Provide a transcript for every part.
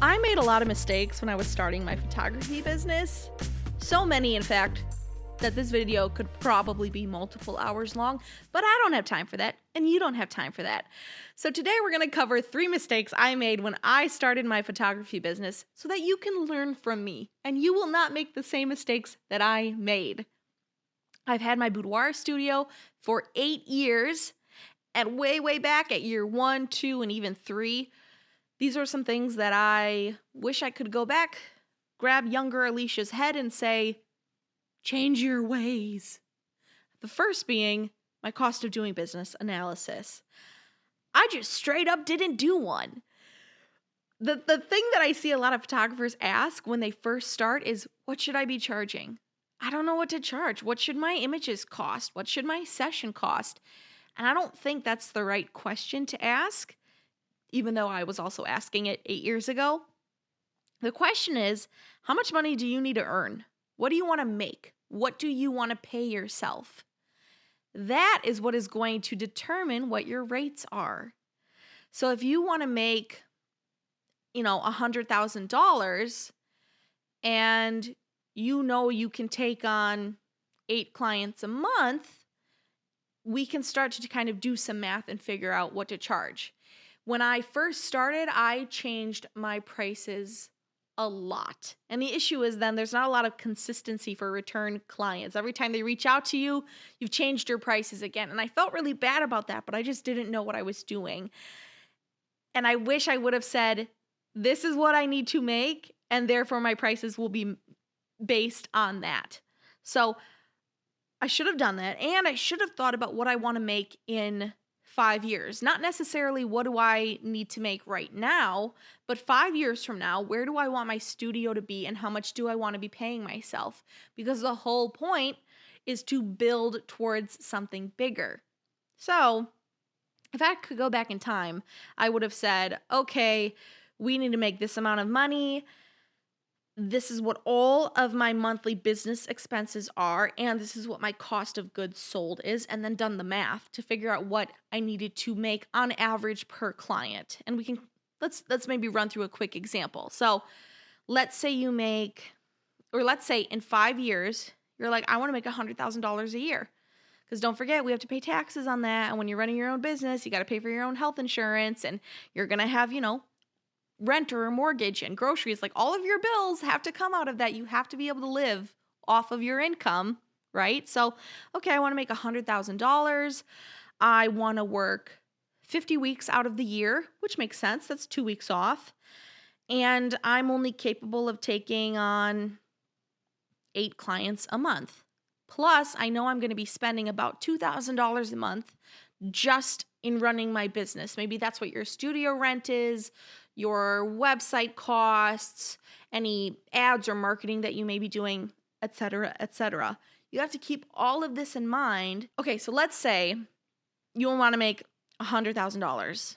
I made a lot of mistakes when I was starting my photography business. So many, in fact, that this video could probably be multiple hours long, but I don't have time for that, and you don't have time for that. So today we're going to cover 3 mistakes I made when I started my photography business so that you can learn from me and you will not make the same mistakes that I made. I've had my boudoir studio for 8 years, and way back at year 1, 2, and even 3, these are some things that I wish I could go back, grab younger Alicia's head and say, change your ways. The first being my cost of doing business analysis. I just straight up didn't do one. The thing that I see a lot of photographers ask when they first start is, what should I be charging? I don't know what to charge. What should my images cost? What should my session cost? And I don't think that's the right question to ask, even though I was also asking it 8 years ago. The question is, how much money do you need to earn? What do you want to make? What do you want to pay yourself? That is what is going to determine what your rates are. So if you want to make, $100,000 and you can take on 8 clients a month, we can start to kind of do some math and figure out what to charge. When I first started, I changed my prices a lot. And the issue is then there's not a lot of consistency for return clients. Every time they reach out to you, you've changed your prices again. And I felt really bad about that, but I just didn't know what I was doing. And I wish I would have said, this is what I need to make, and therefore my prices will be based on that. So I should have done that, and I should have thought about what I want to make in 5 years. Not necessarily what do I need to make right now, but 5 years from now, where do I want my studio to be and how much do I want to be paying myself? Because the whole point is to build towards something bigger. So if I could go back in time, I would have said, okay, we need to make this amount of money. This is what all of my monthly business expenses are, and this is what my cost of goods sold is, and then done the math to figure out what I needed to make on average per client. And let's maybe run through a quick example. So let's say let's say in 5 years, you're like, I want to make $100,000 a year. Because don't forget, we have to pay taxes on that. And when you're running your own business, you got to pay for your own health insurance, and you're going to have, rent or a mortgage and groceries. Like, all of your bills have to come out of that. You have to be able to live off of your income, right? So, okay, I want to make $100,000. I want to work 50 weeks out of the year, which makes sense. That's 2 weeks off. And I'm only capable of taking on 8 clients a month. Plus, I know I'm going to be spending about $2,000 a month just in running my business. Maybe that's what your studio rent is, your website costs, any ads or marketing that you may be doing, etc., etc. You have to keep all of this in mind. Okay, so let's say you want to make $100,000,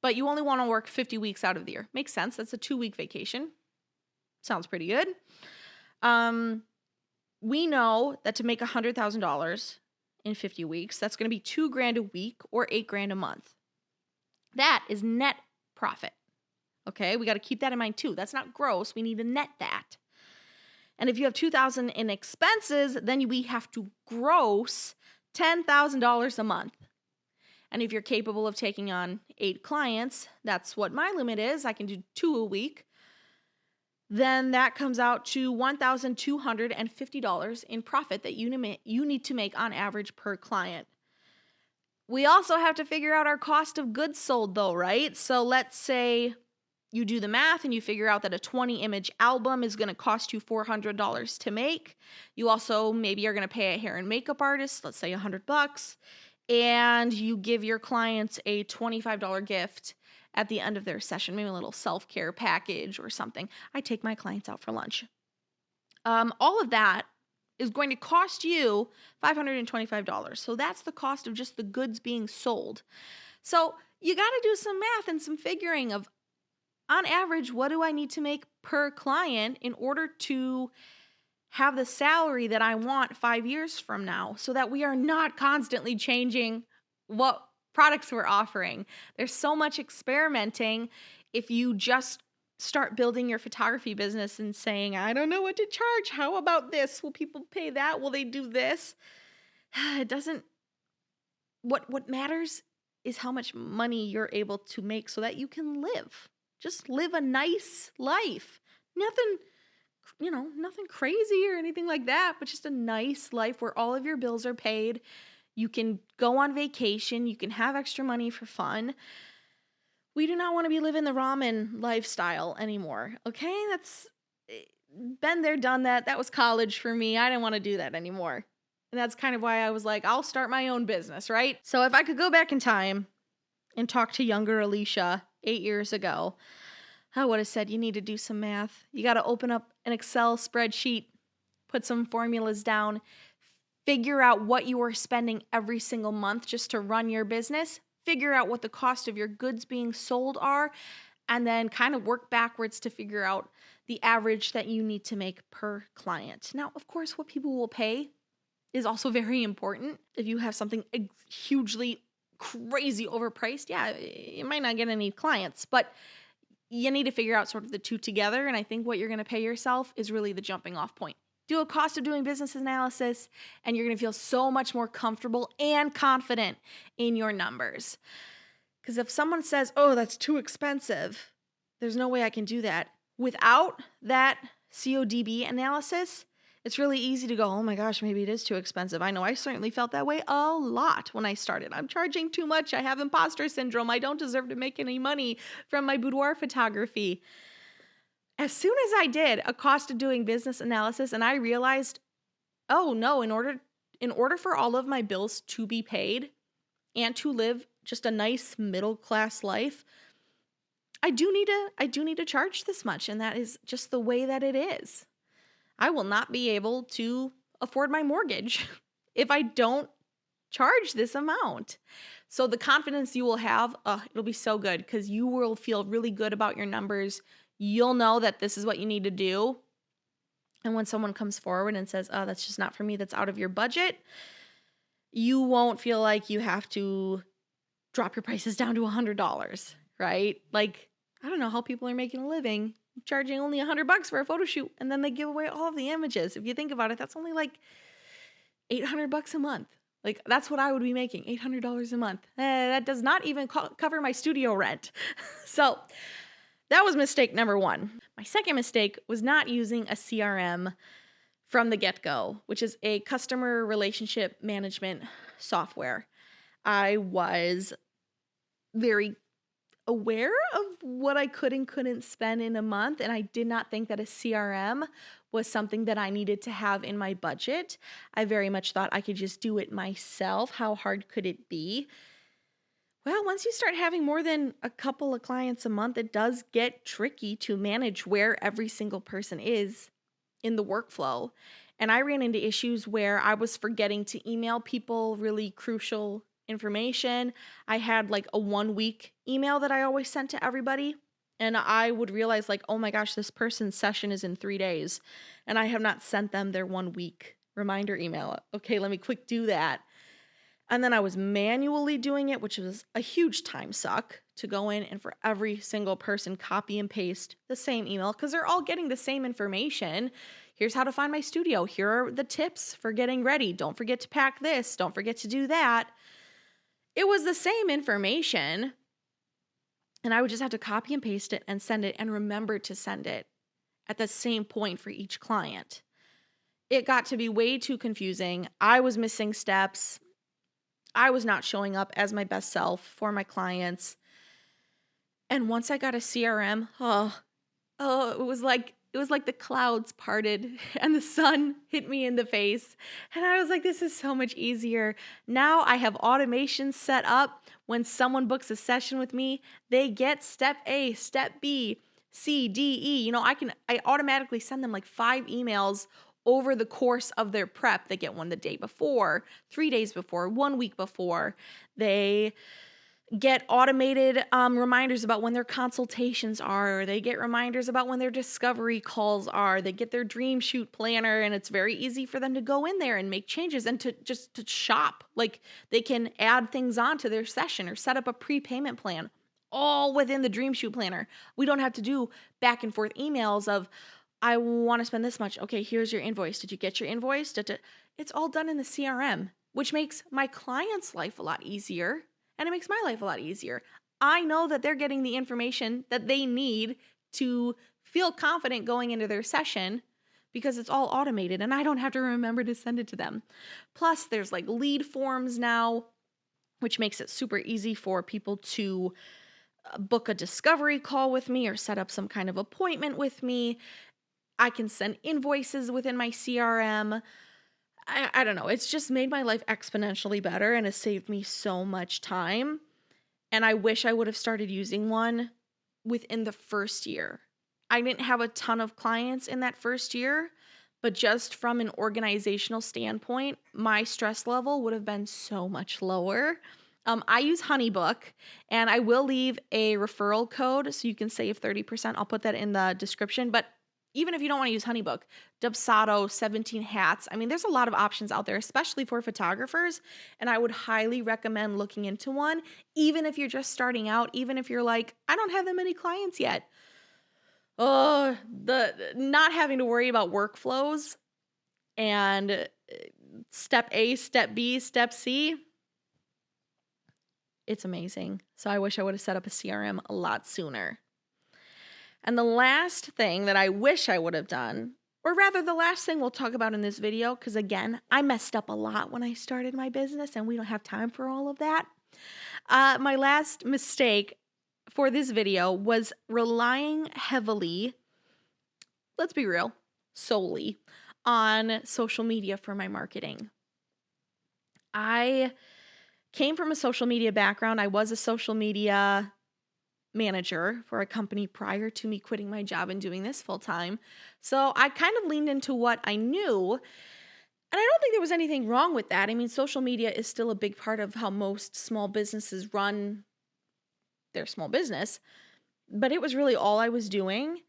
but you only want to work 50 weeks out of the year. Makes sense. That's a 2-week vacation. Sounds pretty good. We know that to make $100,000 in 50 weeks, that's going to be $2,000 a week or $8,000 a month. That is net profit. Okay, we got to keep that in mind too. That's not gross. We need to net that. And if you have $2,000 in expenses, then we have to gross $10,000 a month. And if you're capable of taking on 8 clients, that's what my limit is. I can do 2 a week. Then that comes out to $1,250 in profit that you need to make on average per client. We also have to figure out our cost of goods sold though, right? So let's say you do the math and you figure out that a 20 image album is going to cost you $400 to make. You also maybe are going to pay a hair and makeup artist, let's say $100, and you give your clients a $25 gift at the end of their session, maybe a little self-care package or something. I take my clients out for lunch. All of that is going to cost you $525. So that's the cost of just the goods being sold. So you got to do some math and some figuring of, on average, what do I need to make per client in order to have the salary that I want 5 years from now, so that we are not constantly changing what products we're offering. There's so much experimenting if you just start building your photography business and saying, I don't know what to charge. How about this? Will people pay that? Will they do this? It doesn't, what matters is how much money you're able to make so that you can live. Just live a nice life. Nothing, nothing crazy or anything like that, but just a nice life where all of your bills are paid. You can go on vacation. You can have extra money for fun. We do not want to be living the ramen lifestyle anymore. Okay? That's been there, done that. That was college for me. I didn't want to do that anymore. And that's kind of why I was like, I'll start my own business, right? So if I could go back in time and talk to younger Alicia 8 years ago, I would have said, you need to do some math. You got to open up an Excel spreadsheet, put some formulas down, figure out what you are spending every single month just to run your business, figure out what the cost of your goods being sold are, and then kind of work backwards to figure out the average that you need to make per client. Now, of course, what people will pay is also very important. If you have something hugely crazy overpriced, yeah, you might not get any clients, but you need to figure out sort of the two together. And I think what you're going to pay yourself is really the jumping off point. Do a cost of doing business analysis, and you're going to feel so much more comfortable and confident in your numbers. Because if someone says, oh, that's too expensive, there's no way I can do that. Without that CODB analysis, it's really easy to go, oh my gosh, maybe it is too expensive. I know I certainly felt that way a lot when I started. I'm charging too much. I have imposter syndrome. I don't deserve to make any money from my boudoir photography. As soon as I did a cost of doing business analysis and I realized, oh no, in order for all of my bills to be paid and to live just a nice middle class life, I do need to charge this much, and that is just the way that it is. I will not be able to afford my mortgage if I don't charge this amount. So the confidence you will have, it'll be so good because you will feel really good about your numbers. You'll know that this is what you need to do. And when someone comes forward and says, oh, that's just not for me, that's out of your budget, you won't feel like you have to drop your prices down to $100, right? Like, I don't know how people are making a living charging only $100 for a photo shoot, and then they give away all of the images. If you think about it, that's only like $800 a month. Like, that's what I would be making, $800 a month. That does not even cover my studio rent. So that was mistake number one. My second mistake was not using a CRM from the get-go, which is a customer relationship management software. I was very aware of what I could and couldn't spend in a month, and I did not think that a CRM was something that I needed to have in my budget. I very much thought I could just do it myself. How hard could it be? Well, once you start having more than a couple of clients a month, it does get tricky to manage where every single person is in the workflow. And I ran into issues where I was forgetting to email people really crucial information. I had like a 1 week email that I always sent to everybody. And I would realize like, oh my gosh, this person's session is in 3 days. And I have not sent them their 1 week reminder email. Okay, let me quick do that. And then I was manually doing it, which was a huge time suck to go in and for every single person copy and paste the same email because they're all getting the same information. Here's how to find my studio. Here are the tips for getting ready. Don't forget to pack this. Don't forget to do that. It was the same information. And I would just have to copy and paste it and send it and remember to send it at the same point for each client. It got to be way too confusing. I was missing steps. I was not showing up as my best self for my clients. And once I got a CRM, it was like the clouds parted and the sun hit me in the face. And I was like, this is so much easier. Now I have automation set up. When someone books a session with me, they get step A, step B, C, D, E. I automatically send them like 5 emails over the course of their prep. They get one the day before, 3 days before, 1 week before. They get automated reminders about when their consultations are. They get reminders about when their discovery calls are. They get their dream shoot planner, and it's very easy for them to go in there and make changes and to shop. Like, they can add things onto their session or set up a prepayment plan. all within the Dream Shoot Planner. We don't have to do back and forth emails of, I want to spend this much. Okay, here's your invoice. Did you get your invoice? It's all done in the CRM, which makes my client's life a lot easier, and it makes my life a lot easier. I know that they're getting the information that they need to feel confident going into their session because it's all automated and I don't have to remember to send it to them. Plus, there's like lead forms now, which makes it super easy for people to book a discovery call with me or set up some kind of appointment with me. I can send invoices within my CRM. I don't know. It's just made my life exponentially better and has saved me so much time. And I wish I would have started using one within the first year. I didn't have a ton of clients in that first year, but just from an organizational standpoint, my stress level would have been so much lower. I use HoneyBook, and I will leave a referral code so you can save 30%. I'll put that in the description. But even if you don't want to use HoneyBook, Dubsado, 17 Hats, I mean, there's a lot of options out there, especially for photographers. And I would highly recommend looking into one, even if you're just starting out, even if you're like, I don't have that many clients yet. Oh, the not having to worry about workflows and step A, step B, step C. It's amazing. So I wish I would have set up a CRM a lot sooner. And the last thing that I wish I would have done, or rather the last thing we'll talk about in this video, because again, I messed up a lot when I started my business and we don't have time for all of that. My last mistake for this video was relying heavily, let's be real, solely on social media for my marketing. I came from a social media background. I was a social media manager for a company prior to me quitting my job and doing this full time. So I kind of leaned into what I knew. And I don't think there was anything wrong with that. I mean, social media is still a big part of how most small businesses run their small business. But it was really all I was doing.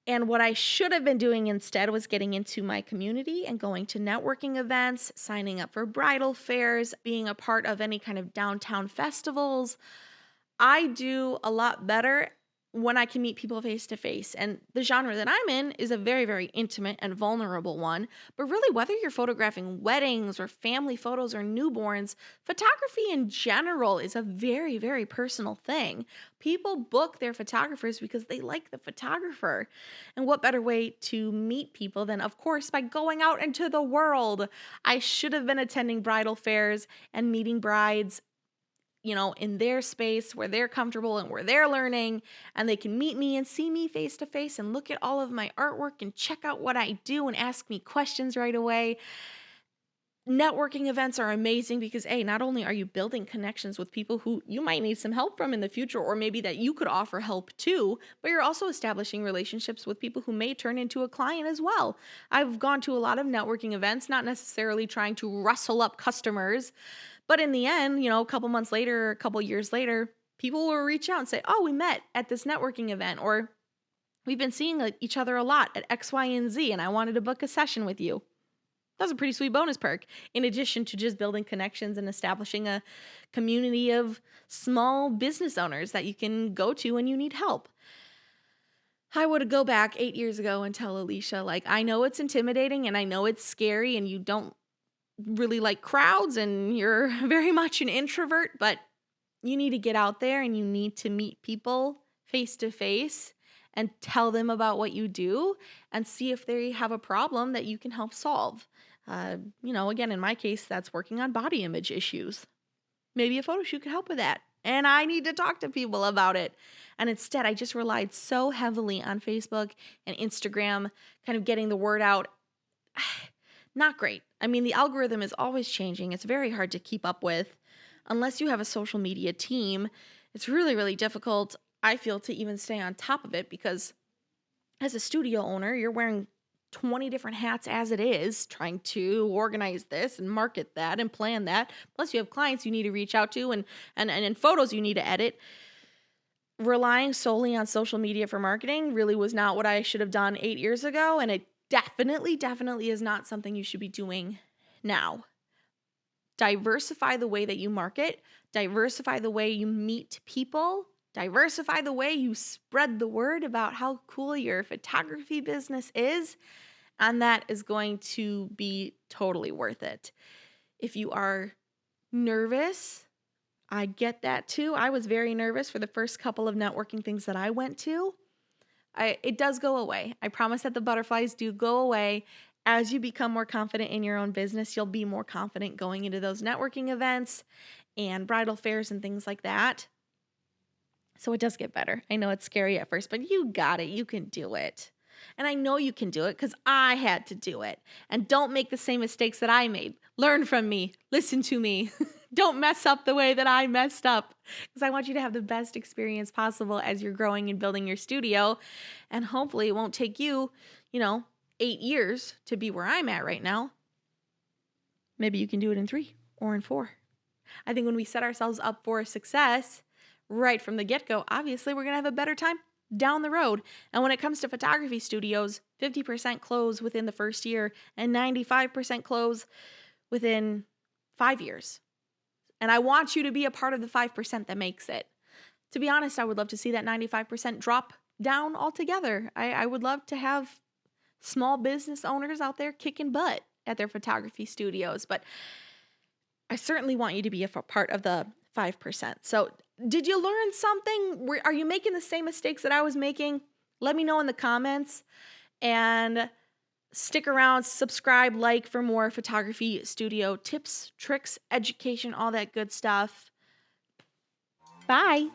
And what I should have been doing instead was getting into my community and going to networking events, signing up for bridal fairs, being a part of any kind of downtown festivals. I do a lot better when I can meet people face to face. And the genre that I'm in is a very, very intimate and vulnerable one. But really, whether you're photographing weddings or family photos or newborns, photography in general is a very, very personal thing. People book their photographers because they like the photographer. And what better way to meet people than, of course, by going out into the world? I should have been attending bridal fairs and meeting brides, in their space where they're comfortable and where they're learning, and they can meet me and see me face to face and look at all of my artwork and check out what I do and ask me questions right away. Networking events are amazing because, A, not only are you building connections with people who you might need some help from in the future, or maybe that you could offer help to, but you're also establishing relationships with people who may turn into a client as well. I've gone to a lot of networking events, not necessarily trying to rustle up customers, but in the end, a couple months later, a couple years later, people will reach out and say, oh, we met at this networking event, or we've been seeing each other a lot at X, Y, and Z, and I wanted to book a session with you. That's a pretty sweet bonus perk, in addition to just building connections and establishing a community of small business owners that you can go to when you need help. I would go back 8 years ago and tell Alicia, I know it's intimidating and I know it's scary and you don't really like crowds and you're very much an introvert, but you need to get out there and you need to meet people face to face and tell them about what you do and see if they have a problem that you can help solve. Again, in my case, that's working on body image issues. Maybe a photo shoot could help with that. And I need to talk to people about it. And instead, I just relied so heavily on Facebook and Instagram, kind of getting the word out. Not great. I mean, the algorithm is always changing. It's very hard to keep up with. Unless you have a social media team, it's really, really difficult, I feel, to even stay on top of it because as a studio owner, you're wearing 20 different hats as it is, trying to organize this and market that and plan that. Plus you have clients you need to reach out to and photos you need to edit. Relying solely on social media for marketing really was not what I should have done 8 years ago, and it definitely is not something you should be doing now. diversify the way that you market, diversify the way you meet people, diversify the way you spread the word about how cool your photography business is, and that is going to be totally worth it. If you are nervous, I get that too. I was very nervous for the first couple of networking things that I went to. It does go away. I promise that the butterflies do go away. As you become more confident in your own business, you'll be more confident going into those networking events and bridal fairs and things like that. So it does get better. I know it's scary at first, but you got it. You can do it. And I know you can do it because I had to do it. And don't make the same mistakes that I made. Learn from me. Listen to me. Don't mess up the way that I messed up, because I want you to have the best experience possible as you're growing and building your studio. And hopefully it won't take you, 8 years to be where I'm at right now. Maybe you can do it in 3 or in 4. I think when we set ourselves up for success right from the get-go, obviously we're going to have a better time down the road. And when it comes to photography studios, 50% close within the first year and 95% close within 5 years. And I want you to be a part of the 5% that makes it. To be honest, I would love to see that 95% drop down altogether. I would love to have small business owners out there kicking butt at their photography studios, but I certainly want you to be a part of the 5%. So did you learn something? Are you making the same mistakes that I was making? Let me know in the comments, and stick around, subscribe, like for more photography studio tips, tricks, education, all that good stuff. Bye.